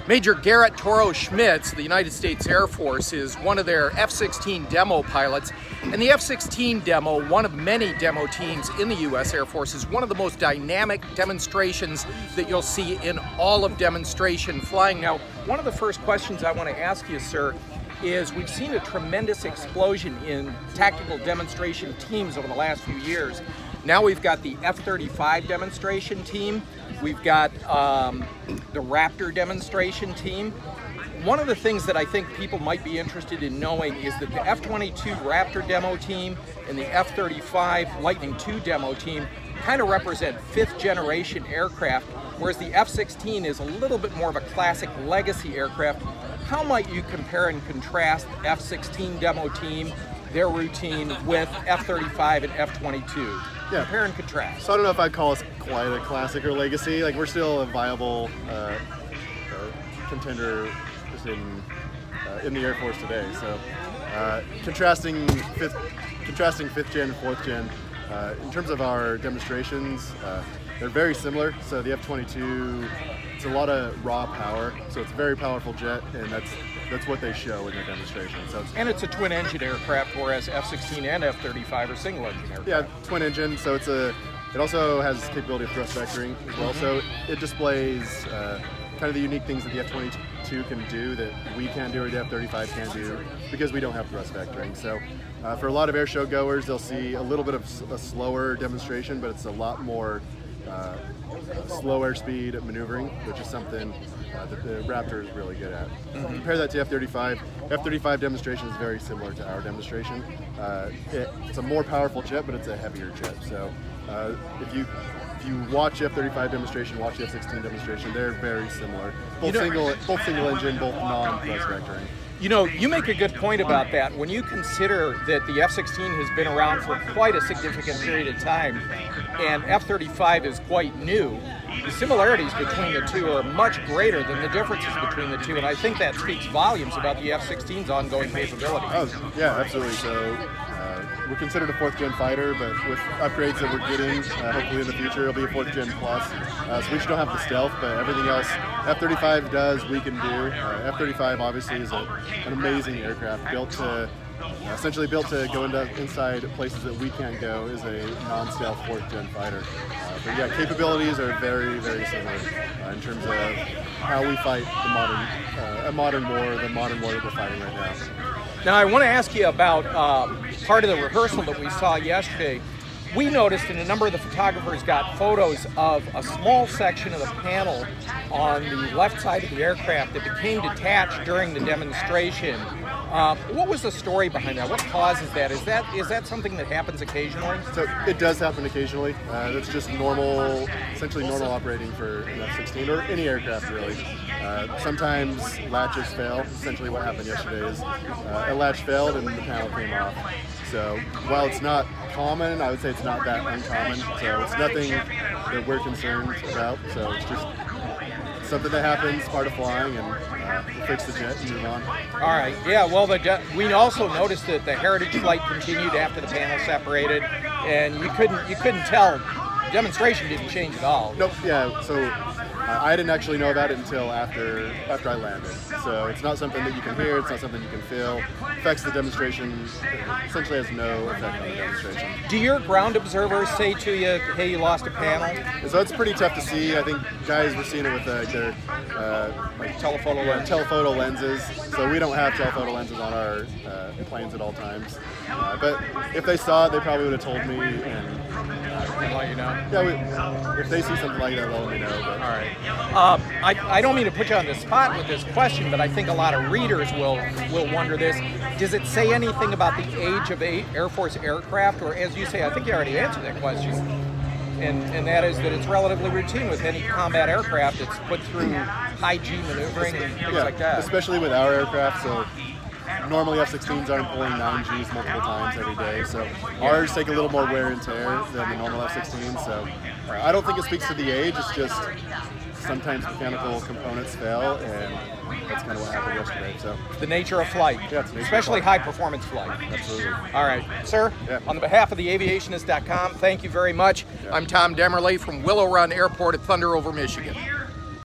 Major Garret Schmitz, the United States Air Force, is one of their F-16 demo pilots. And the F-16 demo, one of many demo teams in the U.S. Air Force, is one of the most dynamic demonstrations that you'll see in all of demonstration flying. Now, one of the first questions I want to ask you, sir, is we've seen a tremendous explosion in tactical demonstration teams over the last few years. Now we've got the F-35 demonstration team. We've got the Raptor demonstration team. One of the things that I think people might be interested in knowing is that the F-22 Raptor demo team and the F-35 Lightning II demo team kind of represent fifth-generation aircraft, whereas the F-16 is a little bit more of a classic legacy aircraft. How might you compare and contrast the F-16 demo team, their routine, with F-35 and F-22? Yeah. Compare and contrast. So I don't know if I'd call us quite a classic or legacy. Like, we're still a viable contender just in the Air Force today. So contrasting fifth gen and fourth gen, in terms of our demonstrations, they're very similar. So the F-22, it's a lot of raw power, so it's a very powerful jet, and that's what they show in their demonstration. So it's a twin-engine aircraft, whereas F-16 and F-35 are single-engine aircraft. Yeah, twin-engine. So it also has capability of thrust vectoring as well. So it displays kind of the unique things that the F-22 can do that we can't do or the F-35 can do because we don't have thrust vectoring. So for a lot of air show goers, they'll see a little bit of a slower demonstration, but it's a lot more slow airspeed maneuvering, which is something that the Raptor is really good at. Compare that to F-35. F-35 demonstration is very similar to our demonstration. It's a more powerful jet, but it's a heavier jet. So if you watch F-35 demonstration, watch the F-16 demonstration, they're very similar. Both single engine, both non-thrust vectoring. You know, you make a good point about that. When you consider that the F-16 has been around for quite a significant period of time and F-35 is quite new, the similarities between the two are much greater than the differences between the two, and I think that speaks volumes about the F-16's ongoing capability. Oh, yeah, absolutely. So we're considered a fourth-gen fighter, but with upgrades that we're getting, hopefully in the future, it'll be a fourth-gen plus. So we just don't have the stealth, but everything else F-35 does, we can do. F-35 obviously is an amazing aircraft, essentially built to go inside places that we can't go, is a non-stealth fourth-gen fighter. But yeah, capabilities are very, very similar in terms of how we fight the modern war that we're fighting right now. Now I want to ask you about part of the rehearsal that we saw yesterday. We noticed, and a number of the photographers got photos of a small section of the panel on the left side of the aircraft that became detached during the demonstration. What was the story behind that? What causes that? Is that something that happens occasionally? So it does happen occasionally. That's just essentially normal operating for an F-16 or any aircraft really. Sometimes latches fail. Essentially what happened yesterday is a latch failed and the panel came off. So while it's not common, I would say it's not that uncommon. So it's nothing that we're concerned about. So it's just something that happens, part of flying, and we'll fix the jet and move on. All right. Yeah. Well, we also noticed that the Heritage flight continued after the panel separated, and you couldn't tell. The demonstration didn't change at all. Nope. Yeah. So I didn't actually know about it until after I landed. So it's not something that you can hear. It's not something you can feel. Affects the demonstration. It essentially has no effect on the demonstration. Do your ground observers say to you, "Hey, you lost a panel"? And so it's pretty tough to see. I think guys were seeing it with their telephoto lenses. So we don't have telephoto lenses on our planes at all times. But if they saw it, they probably would have told me and let you know. Yeah, if they see something like that, they'll let me know. But. All right. I don't mean to put you on the spot with this question, but I think a lot of readers will wonder this. Does it say anything about the age of Air Force aircraft, or as you say, I think you already answered that question, and that is that it's relatively routine with any combat aircraft. It's put through high G maneuvering and things like that. Especially with our aircraft. So normally F-16s aren't pulling 9Gs multiple times every day, so ours take a little more wear and tear than the normal F-16s. So I don't think it speaks to the age. It's just sometimes mechanical components fail, and that's kind of what happened yesterday. So the nature of flight, yeah, especially high-performance flight. Absolutely. All right, sir. Yeah. On behalf of theaviationist.com, thank you very much. Yeah. I'm Tom Demerle from Willow Run Airport at Thunder over Michigan.